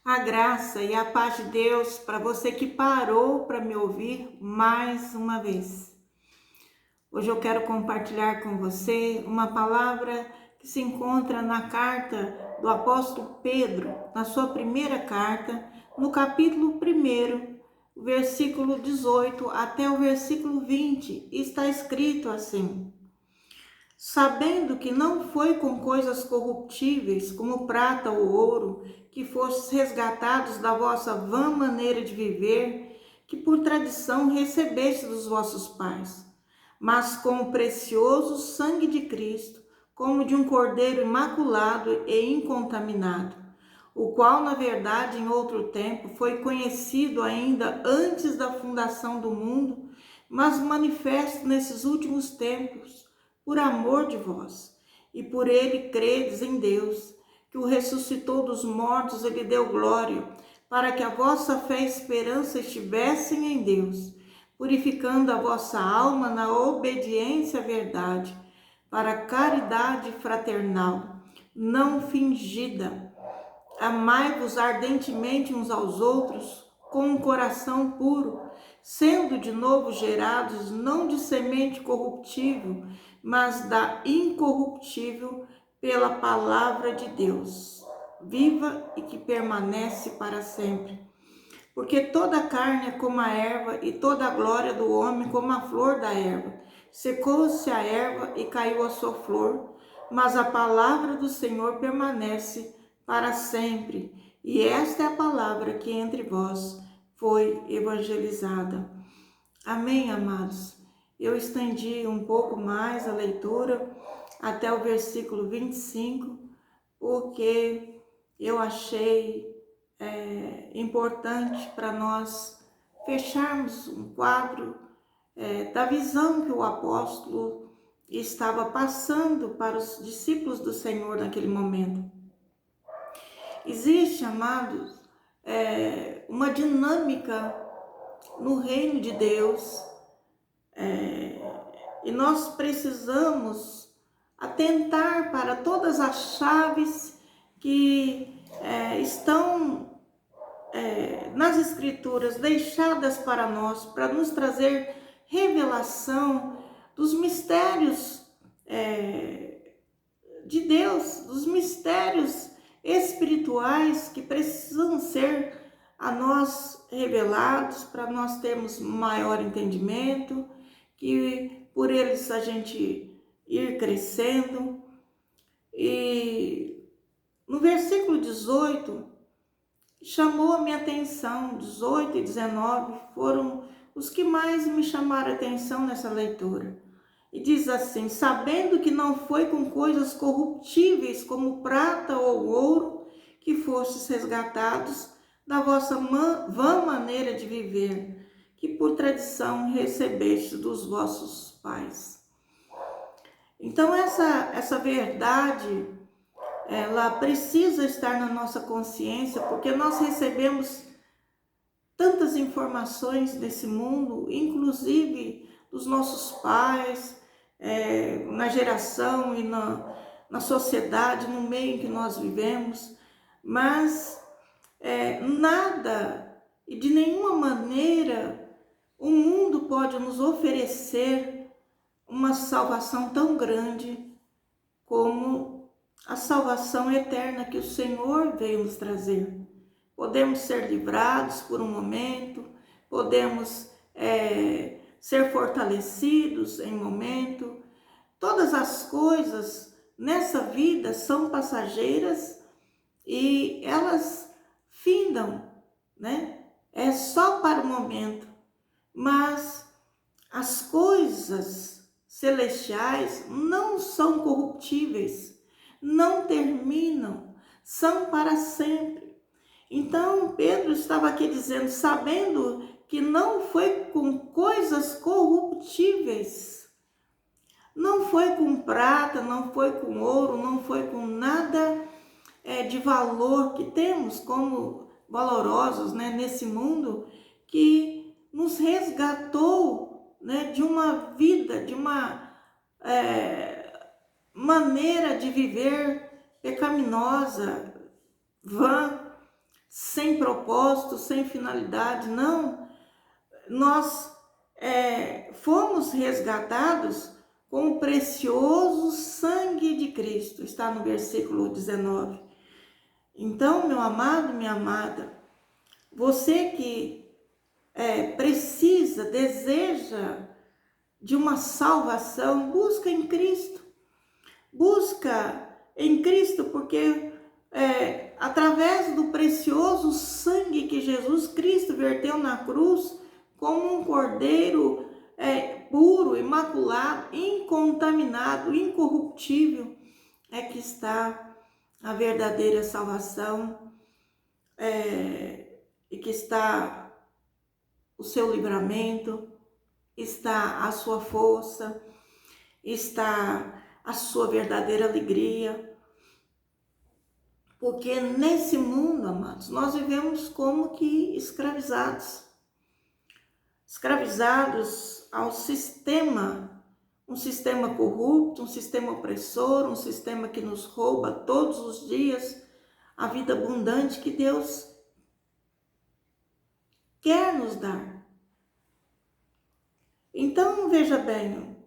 A graça e a paz de Deus para você que parou para me ouvir mais uma vez. Hoje eu quero compartilhar com você uma palavra que se encontra na carta do apóstolo Pedro, na sua primeira carta, no capítulo 1, versículo 18 até o versículo 20. Está escrito assim: sabendo que não foi com coisas corruptíveis, como prata ou ouro, que fostes resgatados da vossa vã maneira de viver, que por tradição recebeste dos vossos pais, mas com o precioso sangue de Cristo, como de um cordeiro imaculado e incontaminado, o qual, na verdade, em outro tempo, foi conhecido ainda antes da fundação do mundo, mas manifesto nesses últimos tempos, por amor de vós, e por ele credes em Deus, que o ressuscitou dos mortos e lhe deu glória, para que a vossa fé e esperança estivessem em Deus, purificando a vossa alma na obediência à verdade, para a caridade fraternal, não fingida. Amai-vos ardentemente uns aos outros, com um coração puro, sendo de novo gerados, não de semente corruptível, mas da incorruptível, pela palavra de Deus, viva e que permanece para sempre. Porque toda a carne é como a erva, e toda a glória do homem como a flor da erva. Secou-se a erva e caiu a sua flor, mas a palavra do Senhor permanece para sempre. E esta é a palavra que entre vós foi evangelizada. Amém, amados? Eu estendi um pouco mais a leitura até o versículo 25, porque eu achei importante para nós fecharmos um quadro da visão que o apóstolo estava passando para os discípulos do Senhor naquele momento. Existe, amados, uma dinâmica no reino de Deus, e nós precisamos atentar para todas as chaves que estão nas escrituras deixadas para nós, para nos trazer revelação dos mistérios de Deus, dos mistérios espirituais que precisam ser a nós revelados, para nós termos maior entendimento, que por eles a gente ir crescendo. E no versículo 18, chamou a minha atenção, 18 e 19 foram os que mais me chamaram a atenção nessa leitura. E diz assim: sabendo que não foi com coisas corruptíveis como prata ou ouro que fostes resgatados da vossa vã maneira de viver, que por tradição recebeste dos vossos pais. Então essa verdade, ela precisa estar na nossa consciência, porque nós recebemos tantas informações desse mundo, inclusive dos nossos pais, na geração e na sociedade, no meio em que nós vivemos, mas nada e de nenhuma maneira o mundo pode nos oferecer uma salvação tão grande como a salvação eterna que o Senhor veio nos trazer. Podemos ser livrados por um momento, podemos ser fortalecidos em um momento. Todas as coisas nessa vida são passageiras e elas findam, né? É só para o momento, mas as coisas celestiais não são corruptíveis, não terminam, são para sempre. Então Pedro estava aqui dizendo, sabendo que não foi com coisas corruptíveis, não foi com prata, não foi com ouro, não foi com nada de valor que temos como valorosos, né, nesse mundo, que nos resgatou, né, de uma vida, de uma maneira de viver pecaminosa, vã, sem propósito, sem finalidade. Não, nós fomos resgatados com o precioso sangue de Cristo, está no versículo 19. Então, meu amado, minha amada, você que precisa, deseja de uma salvação, busca em Cristo. Busca em Cristo, porque através do precioso sangue que Jesus Cristo verteu na cruz, como um cordeiro puro, imaculado, incontaminado, incorruptível, é que está a verdadeira salvação, e que está o seu livramento, está a sua força, está a sua verdadeira alegria. Porque nesse mundo, amados, nós vivemos como que escravizados ao sistema, um sistema corrupto, um sistema opressor, um sistema que nos rouba todos os dias a vida abundante que Deus quer nos dar. Então, veja bem,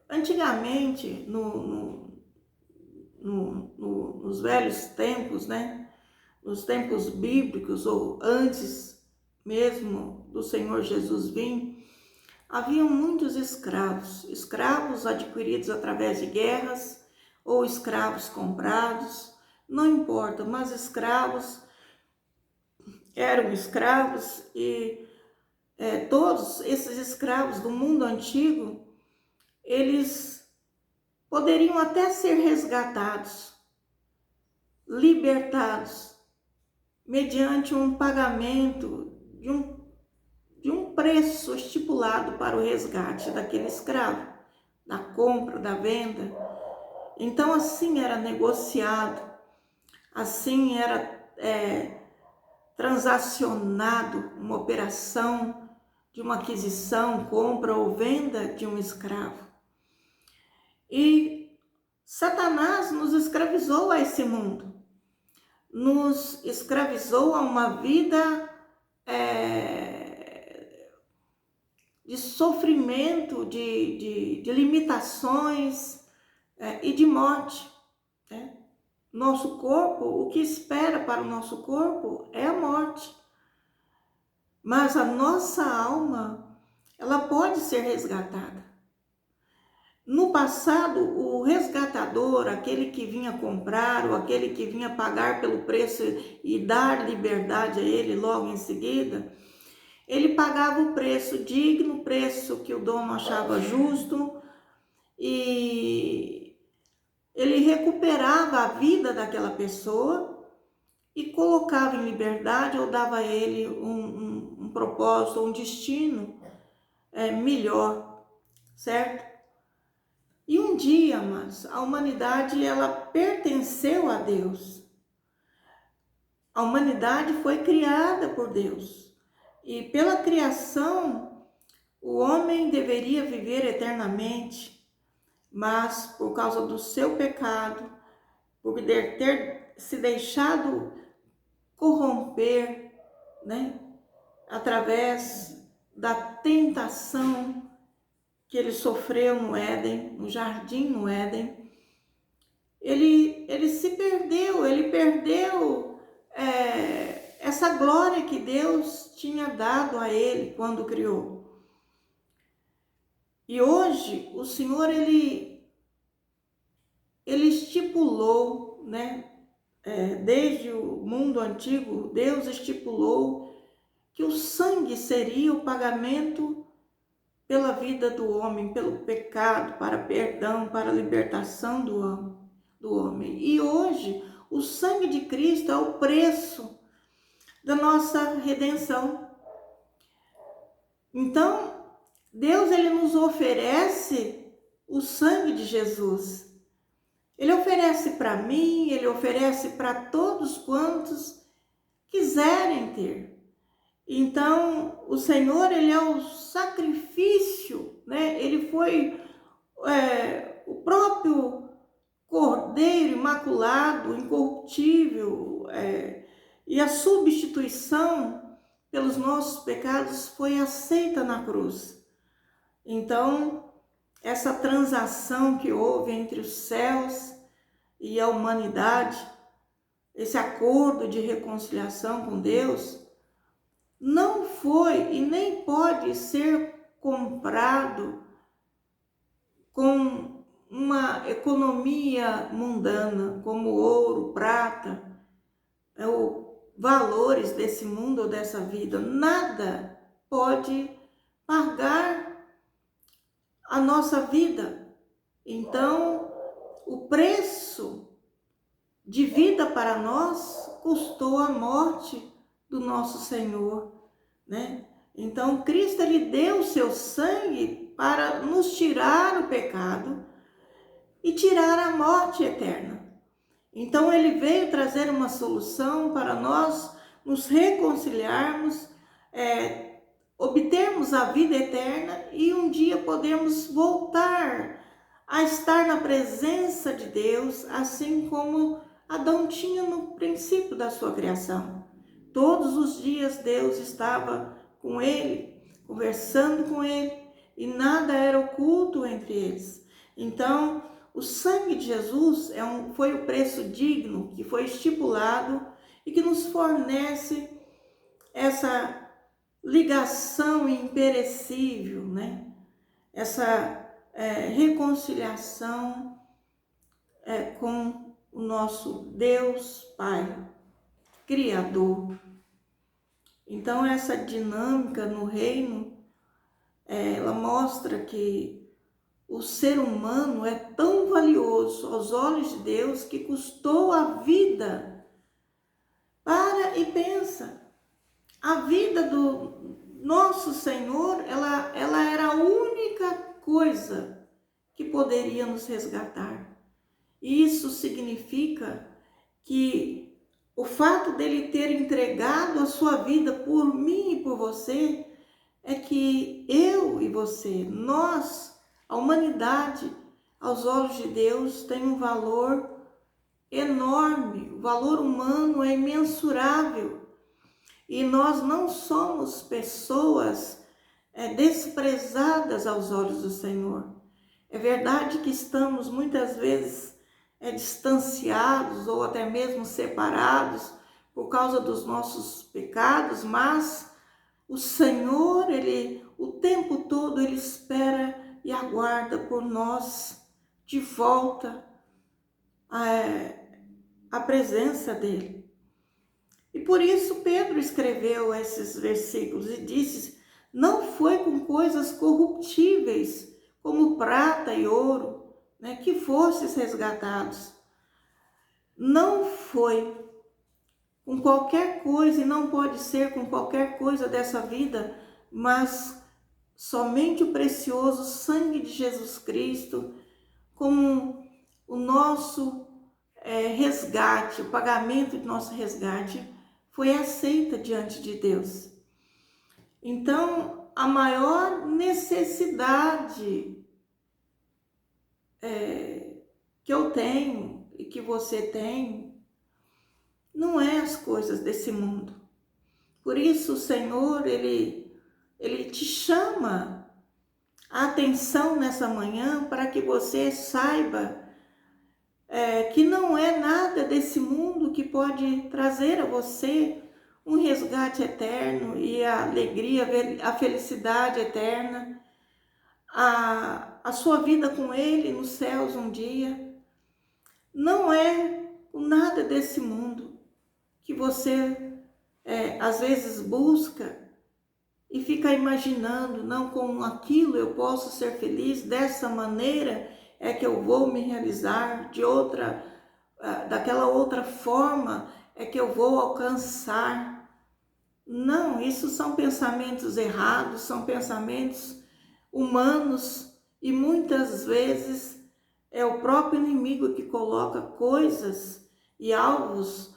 antigamente, nos velhos tempos, né? Nos tempos bíblicos, ou antes mesmo do Senhor Jesus vir, haviam muitos escravos adquiridos através de guerras, ou escravos comprados, não importa, mas escravos eram escravos, e todos esses escravos do mundo antigo, eles poderiam até ser resgatados, libertados, mediante um pagamento de um preço estipulado para o resgate daquele escravo, da compra, da venda. Então assim era negociado, assim era transacionado uma operação de uma aquisição, compra ou venda de um escravo. E Satanás nos escravizou a esse mundo, nos escravizou a uma vida de sofrimento, de limitações e de morte. Né? Nosso corpo, o que espera para o nosso corpo é a morte. Mas a nossa alma, ela pode ser resgatada. No passado, o resgatador, aquele que vinha comprar, ou aquele que vinha pagar pelo preço e dar liberdade a ele logo em seguida, ele pagava o preço digno, o preço que o dono achava justo, e ele recuperava a vida daquela pessoa e colocava em liberdade, ou dava a ele um propósito, um destino melhor, certo? E um dia, mas a humanidade, ela pertenceu a Deus. A humanidade foi criada por Deus. E pela criação, o homem deveria viver eternamente. Mas por causa do seu pecado, por ter se deixado corromper, né, através da tentação que ele sofreu no Éden, no jardim no Éden, ele se perdeu, ele perdeu essa glória que Deus tinha dado a ele quando criou. E hoje o Senhor, ele estipulou, né, desde o mundo antigo, Deus estipulou que o sangue seria o pagamento pela vida do homem, pelo pecado, para perdão, para a libertação do homem. E hoje, o sangue de Cristo é o preço da nossa redenção. Então, Deus, ele nos oferece o sangue de Jesus. Ele oferece para mim, ele oferece para todos quantos quiserem ter. Então, o Senhor, ele é o sacrifício, né? Ele foi o próprio Cordeiro imaculado, incorruptível, e a substituição pelos nossos pecados foi aceita na cruz. Então, essa transação que houve entre os céus e a humanidade, esse acordo de reconciliação com Deus, não foi e nem pode ser comprado com uma economia mundana, como ouro, prata, ou valores desse mundo ou dessa vida. Nada pode pagar a nossa vida. Então, o preço de vida para nós custou a morte do nosso Senhor, né? Então, Cristo, ele deu o seu sangue para nos tirar o pecado e tirar a morte eterna. Então, ele veio trazer uma solução para nós nos reconciliarmos, obtermos a vida eterna e um dia podermos voltar a estar na presença de Deus, assim como Adão tinha no princípio da sua criação. Todos os dias Deus estava com ele, conversando com ele, e nada era oculto entre eles. Então, o sangue de Jesus foi o preço digno que foi estipulado e que nos fornece essa ligação imperecível, né? Essa reconciliação com o nosso Deus Pai, Criador. Então, essa dinâmica no reino, ela mostra que o ser humano é tão valioso aos olhos de Deus que custou a vida. Para e pensa, a vida do nosso Senhor, ela era a única coisa que poderia nos resgatar. E isso significa que o fato dele ter entregado a sua vida por mim e por você, é que eu e você, nós, a humanidade, aos olhos de Deus, tem um valor enorme. O valor humano é imensurável. E nós não somos pessoas desprezadas aos olhos do Senhor. É verdade que estamos muitas vezes distanciados ou até mesmo separados por causa dos nossos pecados, mas o Senhor, ele o tempo todo ele espera e aguarda por nós de volta à presença dele. E por isso Pedro escreveu esses versículos e disse: não foi com coisas corruptíveis como prata e ouro, né, que fostes resgatados. Não foi com qualquer coisa, e não pode ser com qualquer coisa dessa vida, mas somente o precioso sangue de Jesus Cristo, como o nosso resgate, o pagamento do nosso resgate, foi aceita diante de Deus. Então, a maior necessidade que eu tenho e que você tem, não é as coisas desse mundo. Por isso o Senhor, Ele te chama a atenção nessa manhã para que você saiba que não é nada desse mundo que pode trazer a você um resgate eterno e a alegria, a felicidade eterna, a sua vida com Ele nos céus um dia. Não é nada desse mundo que você às vezes busca e fica imaginando, não, com aquilo eu posso ser feliz, dessa maneira é que eu vou me realizar, daquela outra forma é que eu vou alcançar. Não, isso são pensamentos errados, são pensamentos humanos e muitas vezes é o próprio inimigo que coloca coisas e alvos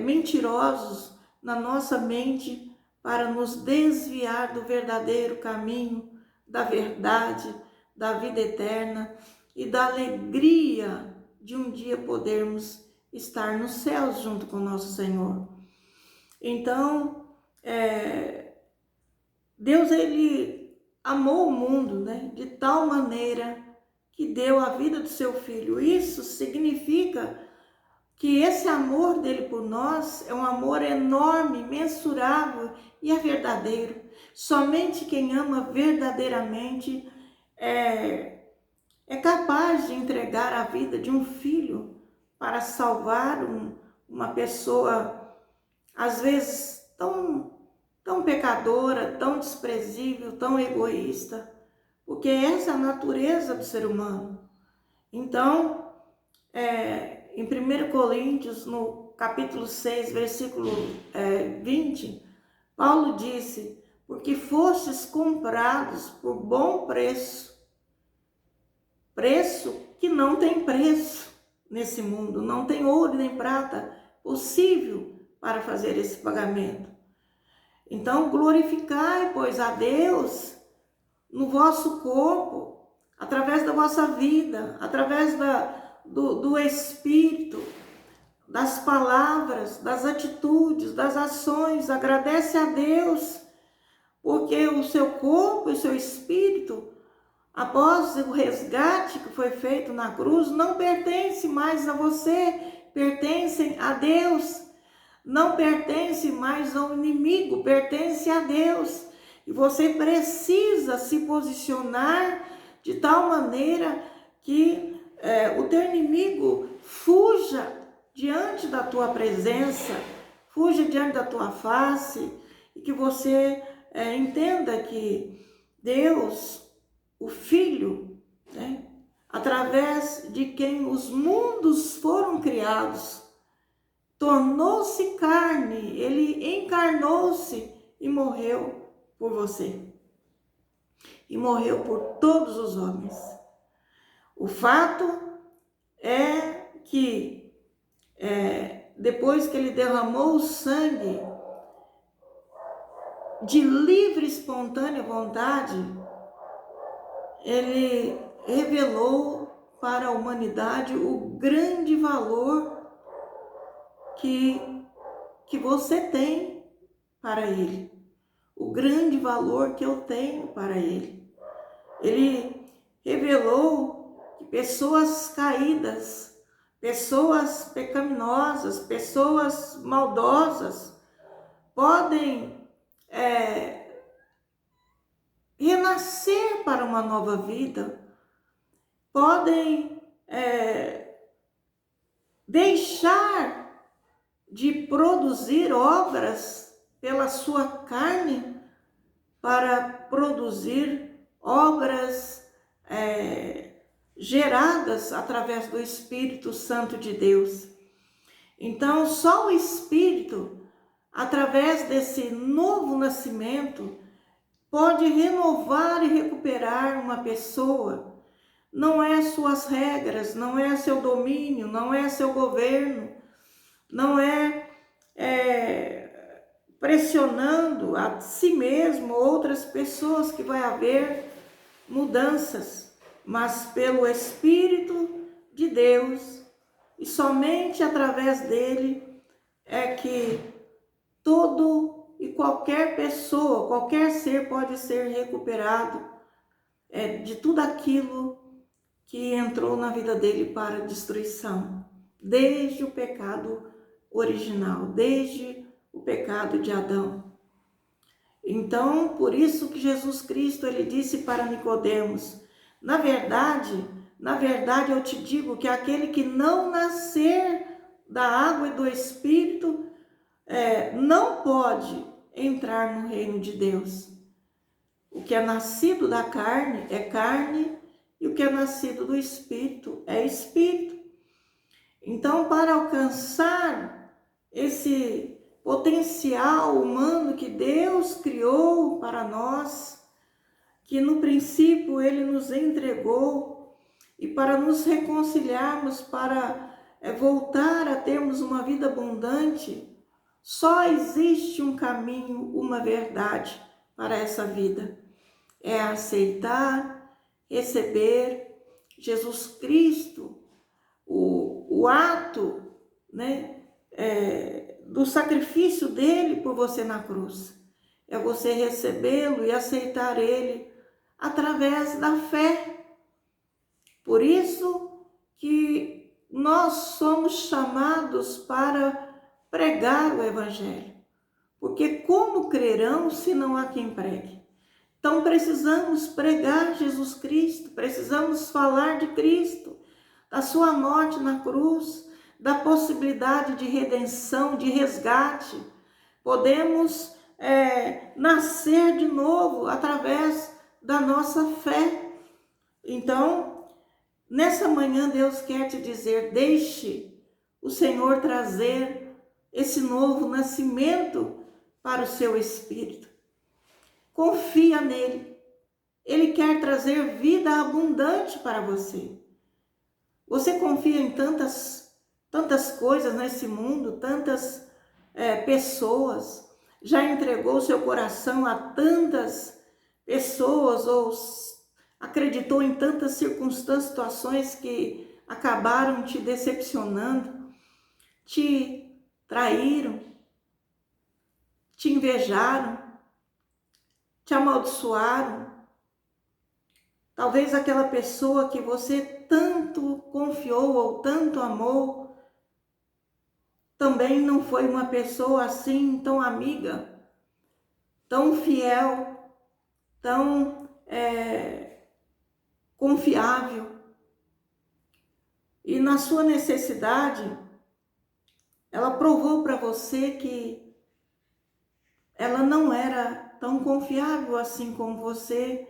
mentirosos na nossa mente para nos desviar do verdadeiro caminho, da verdade, da vida eterna e da alegria de um dia podermos estar nos céus junto com o nosso Senhor. Então, Deus, ele amou o mundo, né, de tal maneira que deu a vida do seu Filho. Isso significa que esse amor dele por nós é um amor enorme, mensurável e é verdadeiro. Somente quem ama verdadeiramente é capaz de entregar a vida de um filho para salvar uma pessoa, às vezes, tão pecadora, tão desprezível, tão egoísta, porque essa é a natureza do ser humano. Então, em 1 Coríntios, no capítulo 6, versículo 20, Paulo disse: porque fostes comprados por bom preço, preço que não tem preço nesse mundo, não tem ouro nem prata possível para fazer esse pagamento. Então, glorificai, pois, a Deus no vosso corpo, através da vossa vida, através do Espírito, das palavras, das atitudes, das ações. Agradece a Deus, porque o seu corpo e o seu espírito, após o resgate que foi feito na cruz, não pertence mais a você, pertencem a Deus. Não pertence mais ao inimigo, pertence a Deus. E você precisa se posicionar de tal maneira que o teu inimigo fuja diante da tua presença, fuja diante da tua face, e que você entenda que Deus, o Filho, né, através de quem os mundos foram criados, tornou-se carne, ele encarnou-se e morreu por você. E morreu por todos os homens. O fato é que depois que ele derramou o sangue, de livre e espontânea vontade, ele revelou para a humanidade o grande valor que você tem para ele, o grande valor que eu tenho para ele. Ele revelou que pessoas caídas, pessoas pecaminosas, pessoas maldosas podem renascer para uma nova vida, podem deixar de produzir obras pela sua carne para produzir obras geradas através do Espírito Santo de Deus. Então, só o Espírito, através desse novo nascimento, pode renovar e recuperar uma pessoa. Não é suas regras, não é seu domínio, não é seu governo, não é pressionando a si mesmo, outras pessoas, que vai haver mudanças, mas pelo Espírito de Deus, e somente através dele é que todo e qualquer pessoa, qualquer ser pode ser recuperado de tudo aquilo que entrou na vida dele para destruição, desde o pecado original, desde o pecado de Adão. Então, por isso que Jesus Cristo, ele disse para Nicodemos: na verdade eu te digo que aquele que não nascer da água e do Espírito não pode entrar no reino de Deus. O que é nascido da carne é carne, e o que é nascido do Espírito é Espírito. Então, para alcançar esse potencial humano que Deus criou para nós, que no princípio ele nos entregou, e para nos reconciliarmos, para voltar a termos uma vida abundante, só existe um caminho, uma verdade para essa vida. É aceitar, receber Jesus Cristo, o ato, né, do sacrifício dele por você na cruz. É você recebê-lo e aceitar ele através da fé. Por isso que nós somos chamados para pregar o Evangelho. Porque como crerão se não há quem pregue? Então precisamos pregar Jesus Cristo, precisamos falar de Cristo, da sua morte na cruz, da possibilidade de redenção, de resgate. Podemos nascer de novo através da nossa fé. Então, nessa manhã Deus quer te dizer, deixe o Senhor trazer esse novo nascimento para o seu espírito. Confia nele. Ele quer trazer vida abundante para você. Você confia em tantas coisas nesse mundo, tantas pessoas. Já entregou seu coração a tantas pessoas ou acreditou em tantas circunstâncias, situações que acabaram te decepcionando, te traíram, te invejaram, te amaldiçoaram. Talvez aquela pessoa que você tanto confiou ou tanto amou, também não foi uma pessoa assim tão amiga, tão fiel, tão confiável. E na sua necessidade, ela provou para você que ela não era tão confiável assim como você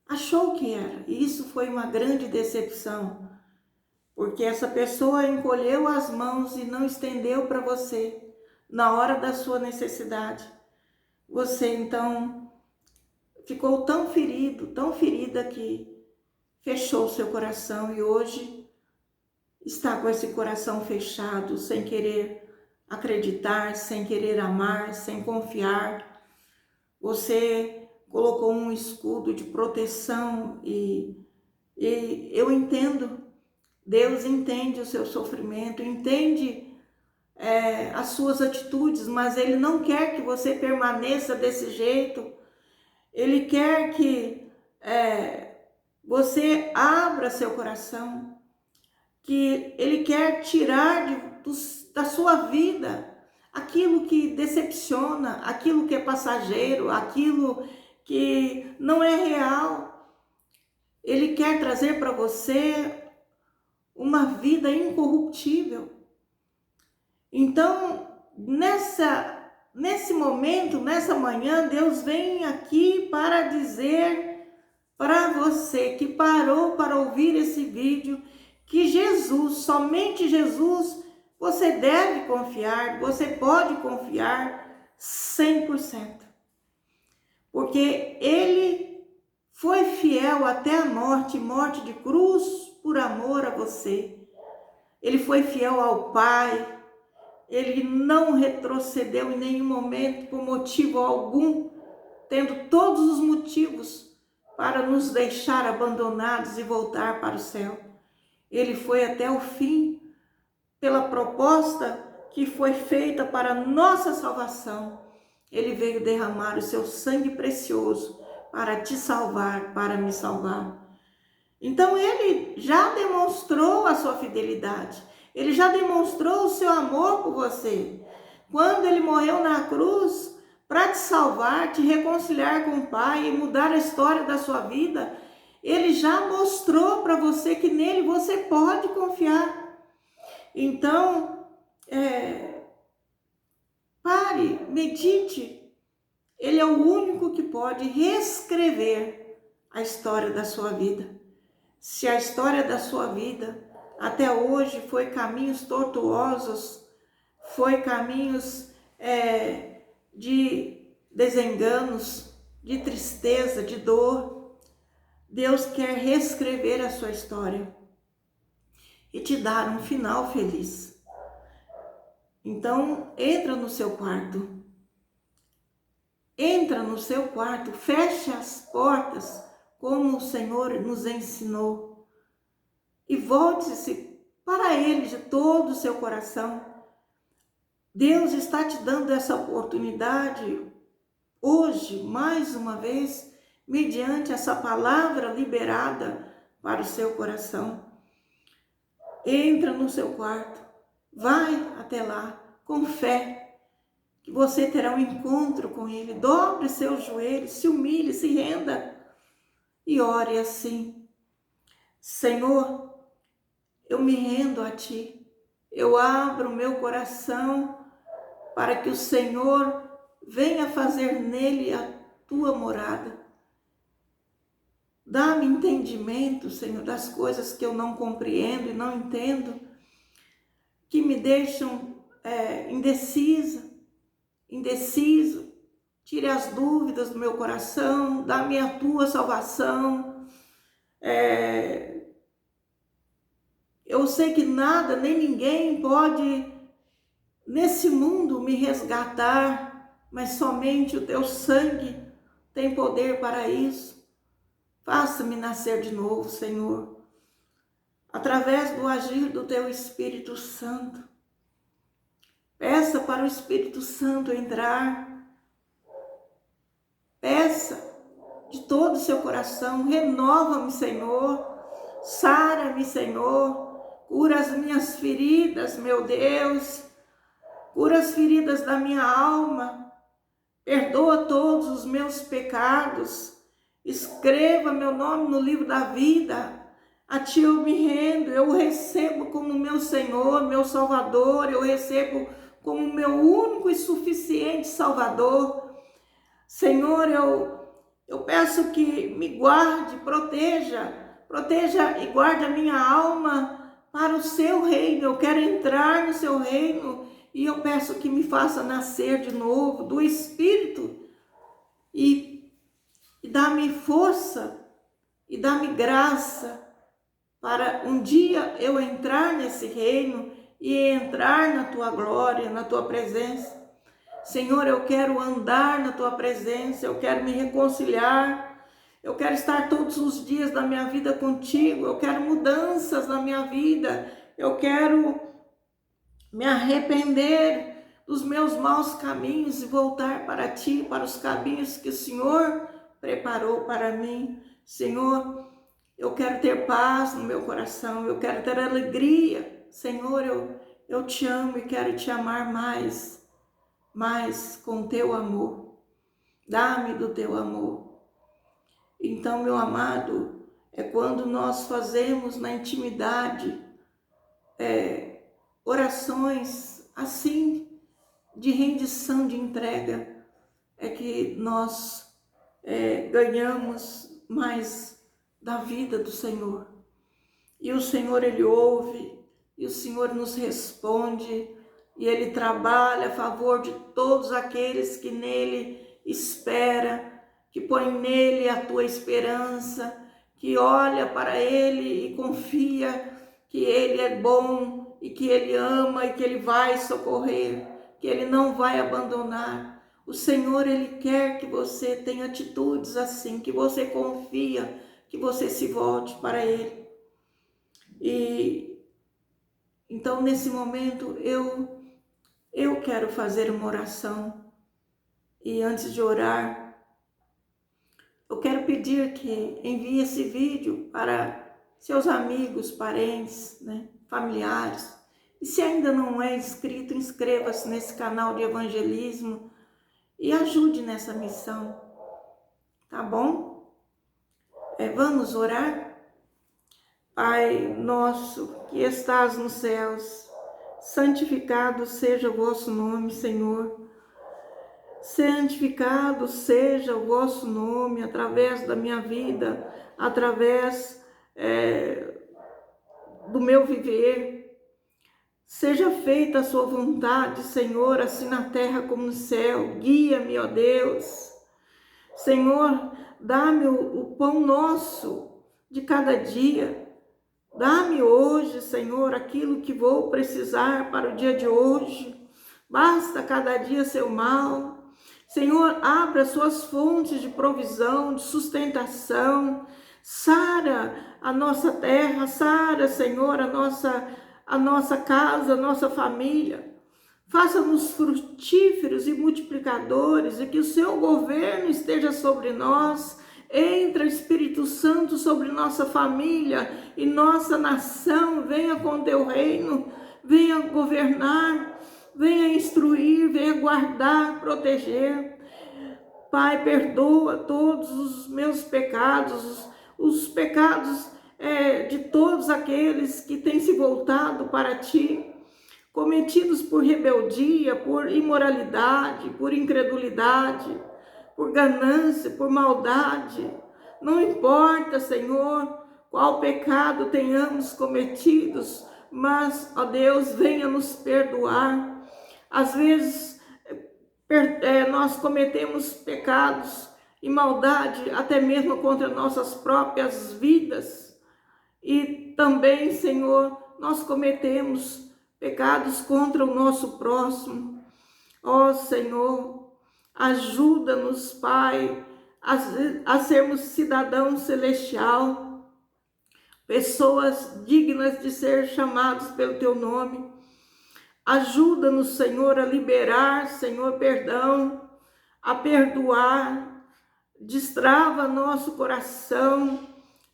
achou que era. E isso foi uma grande decepção, porque essa pessoa encolheu as mãos e não estendeu para você na hora da sua necessidade. Você então ficou tão ferido, tão ferida que fechou seu coração e hoje está com esse coração fechado, sem querer acreditar, sem querer amar, sem confiar. Você colocou um escudo de proteção e eu entendo, Deus entende o seu sofrimento, entende as suas atitudes, mas Ele não quer que você permaneça desse jeito. Ele quer que você abra seu coração, que Ele quer tirar da sua vida aquilo que decepciona, aquilo que é passageiro, aquilo que não é real. Ele quer trazer para você uma vida incorruptível. Então, nesse momento, nessa manhã, Deus vem aqui para dizer para você que parou para ouvir esse vídeo, que Jesus, somente Jesus, você deve confiar, você pode confiar 100%. Porque Ele foi fiel até a morte de cruz, por amor a você. Ele foi fiel ao Pai. Ele não retrocedeu em nenhum momento por motivo algum, tendo todos os motivos para nos deixar abandonados e voltar para o céu. Ele foi até o fim pela proposta que foi feita para nossa salvação. Ele veio derramar o seu sangue precioso para te salvar, para me salvar. Então Ele já demonstrou a sua fidelidade. Ele já demonstrou o seu amor por você. Quando Ele morreu na cruz para te salvar, te reconciliar com o Pai e mudar a história da sua vida, Ele já mostrou para você que nele você pode confiar. Então, pare, medite. Ele é o único que pode reescrever a história da sua vida. Se a história da sua vida até hoje foi caminhos tortuosos, foi caminhos de desenganos, de tristeza, de dor, Deus quer reescrever a sua história e te dar um final feliz. Então, entra no seu quarto. Entra no seu quarto, feche as portas, como o Senhor nos ensinou. E volte-se para Ele de todo o seu coração. Deus está te dando essa oportunidade hoje, mais uma vez, mediante essa palavra liberada para o seu coração. Entra no seu quarto, vai até lá, com fé, que você terá um encontro com Ele. Dobre seus joelhos, se humilhe, se renda e ore assim: Senhor, eu me rendo a Ti, eu abro o meu coração para que o Senhor venha fazer nele a Tua morada. Dá-me entendimento, Senhor, das coisas que eu não compreendo e não entendo, que me deixam indeciso. Tire as dúvidas do meu coração, dá-me a Tua salvação. Eu sei que nada, nem ninguém pode nesse mundo me resgatar, mas somente o Teu sangue tem poder para isso. Faça-me nascer de novo, Senhor, através do agir do Teu Espírito Santo. Peça para o Espírito Santo entrar. Peça de todo o seu coração. Renova-me, Senhor. Sara-me, Senhor. Cura as minhas feridas, meu Deus. Cura as feridas da minha alma. Perdoa todos os meus pecados. Escreva meu nome no livro da vida. A Ti eu me rendo, eu o recebo como meu Senhor, meu Salvador, eu recebo como meu único e suficiente Salvador. Senhor, eu peço que me guarde, proteja e guarde a minha alma para o Seu reino. Eu quero entrar no Seu reino e eu peço que me faça nascer de novo do Espírito e dá-me força e dá-me graça para um dia eu entrar nesse reino e entrar na Tua glória, na Tua presença. Senhor, eu quero andar na Tua presença, eu quero me reconciliar, eu quero estar todos os dias da minha vida contigo, eu quero mudanças na minha vida, eu quero me arrepender dos meus maus caminhos e voltar para Ti, para os caminhos que o Senhor preparou para mim. Senhor, eu quero ter paz no meu coração, eu quero ter alegria. Senhor, eu Te amo e quero Te amar mais com o Teu amor. Dá-me do Teu amor. Então, meu amado, é quando nós fazemos na intimidade orações assim, de rendição, de entrega, é que nós ganhamos mais da vida do Senhor. E o Senhor, Ele ouve, e o Senhor nos responde, e Ele trabalha a favor de todos aqueles que nele espera, que põe nele a tua esperança, que olha para Ele e confia que Ele é bom, e que Ele ama, e que Ele vai socorrer, que Ele não vai abandonar. O Senhor, Ele quer que você tenha atitudes assim, que você confia, que você se volte para Ele. E então, nesse momento, eu quero fazer uma oração. E antes de orar, eu quero pedir que envie esse vídeo para seus amigos, parentes, familiares. E se ainda não é inscrito, inscreva-se nesse canal de evangelismo e ajude nessa missão, tá bom? Vamos orar? Pai nosso que estás nos céus, santificado seja o vosso nome, Senhor. Santificado seja o vosso nome através da minha vida, através do meu viver. Seja feita a sua vontade, Senhor, assim na terra como no céu. Guia-me, ó Deus. Senhor, dá-me o pão nosso de cada dia. Dá-me hoje, Senhor, aquilo que vou precisar para o dia de hoje. Basta cada dia seu mal. Senhor, abra suas fontes de provisão, de sustentação. Sara a nossa terra, sara, Senhor, a nossa casa, a nossa família. faça-nos frutíferos e multiplicadores, e que o seu governo esteja sobre nós. Entra, Espírito Santo, sobre nossa família e nossa nação. Venha com teu reino, venha governar, venha instruir, venha guardar, proteger. Pai, perdoa todos os meus pecados, os pecados de todos aqueles que têm se voltado para ti, cometidos por rebeldia, por imoralidade, por incredulidade, por ganância, por maldade. Não importa, Senhor, qual pecado tenhamos cometidos, mas, ó Deus, venha nos perdoar. Às vezes, nós cometemos pecados e maldade até mesmo contra nossas próprias vidas. E também, Senhor, nós cometemos pecados contra o nosso próximo. Ó Senhor, ajuda-nos, Pai, a sermos cidadãos celestial, pessoas dignas de ser chamados pelo teu nome. Ajuda-nos, Senhor, a liberar, Senhor, perdão, a perdoar. Destrava nosso coração,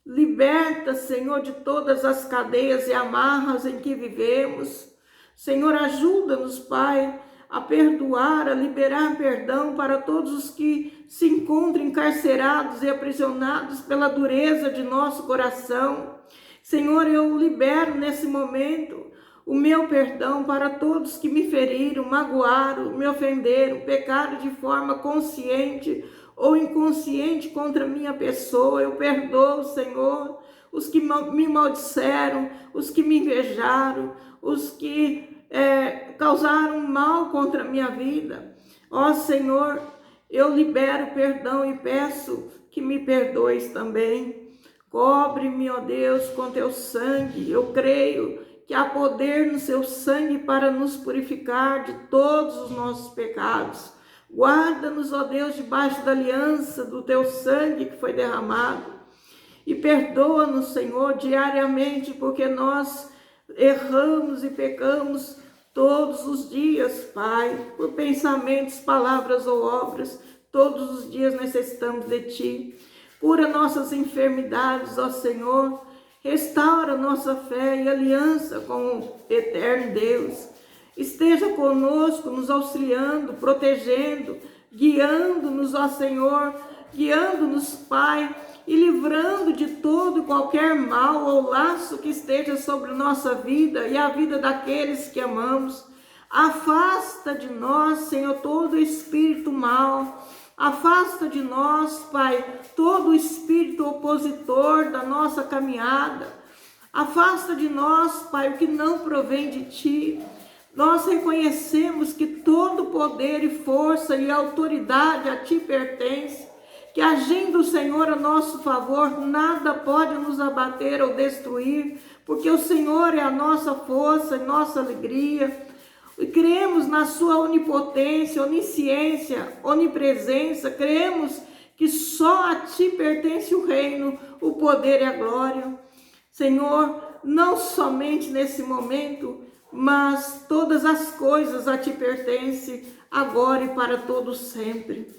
liberta, Senhor, de todas as cadeias e amarras em que vivemos. Senhor, ajuda-nos, Pai, a perdoar, a liberar perdão para todos os que se encontram encarcerados e aprisionados pela dureza de nosso coração. Senhor, eu libero nesse momento o meu perdão para todos que me feriram, magoaram, me ofenderam, pecaram de forma consciente ou inconsciente contra minha pessoa. Eu perdoo, Senhor, os que me maldisseram, os que me invejaram, os que causaram mal contra a minha vida. Ó Senhor, eu libero perdão e peço que me perdoes também. Cobre-me, ó Deus, com teu sangue. Eu creio que há poder no seu sangue para nos purificar de todos os nossos pecados. Guarda-nos, ó Deus, debaixo da aliança do teu sangue que foi derramado. E perdoa-nos, Senhor, diariamente, porque nós erramos e pecamos todos os dias, Pai, por pensamentos, palavras ou obras. Todos os dias necessitamos de Ti. Cura nossas enfermidades, ó Senhor. Restaura nossa fé e aliança com o eterno Deus. Esteja conosco, nos auxiliando, protegendo, guiando-nos, ó Senhor, guiando-nos, Pai, e livrando de todo e qualquer mal ou laço que esteja sobre nossa vida e a vida daqueles que amamos. Afasta de nós, Senhor, todo espírito mal. Afasta de nós, Pai, todo espírito opositor da nossa caminhada. Afasta de nós, Pai, o que não provém de Ti. Nós reconhecemos que todo poder e força e autoridade a Ti pertence, que agindo o Senhor a nosso favor, nada pode nos abater ou destruir, porque o Senhor é a nossa força e nossa alegria. E cremos na sua onipotência, onisciência, onipresença. Cremos que só a Ti pertence o reino, o poder e a glória. Senhor, não somente nesse momento, mas todas as coisas a Ti pertencem, agora e para todo sempre.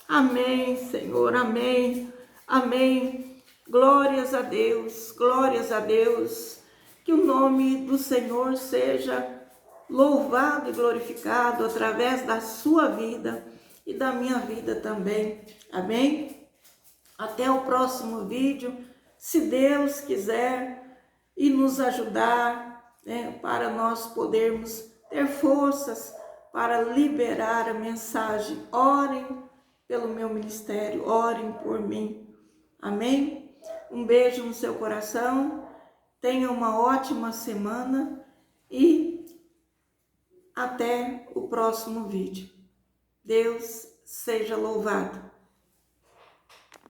Amém, Senhor, amém, amém. Glórias a Deus, glórias a Deus. Que o nome do Senhor seja louvado e glorificado através da sua vida e da minha vida também. Amém? Até o próximo vídeo, se Deus quiser, e nos ajudar, para nós podermos ter forças para liberar a mensagem. Orem pelo meu ministério, orem por mim. Amém? Um beijo no seu coração, tenha uma ótima semana e até o próximo vídeo. Deus seja louvado.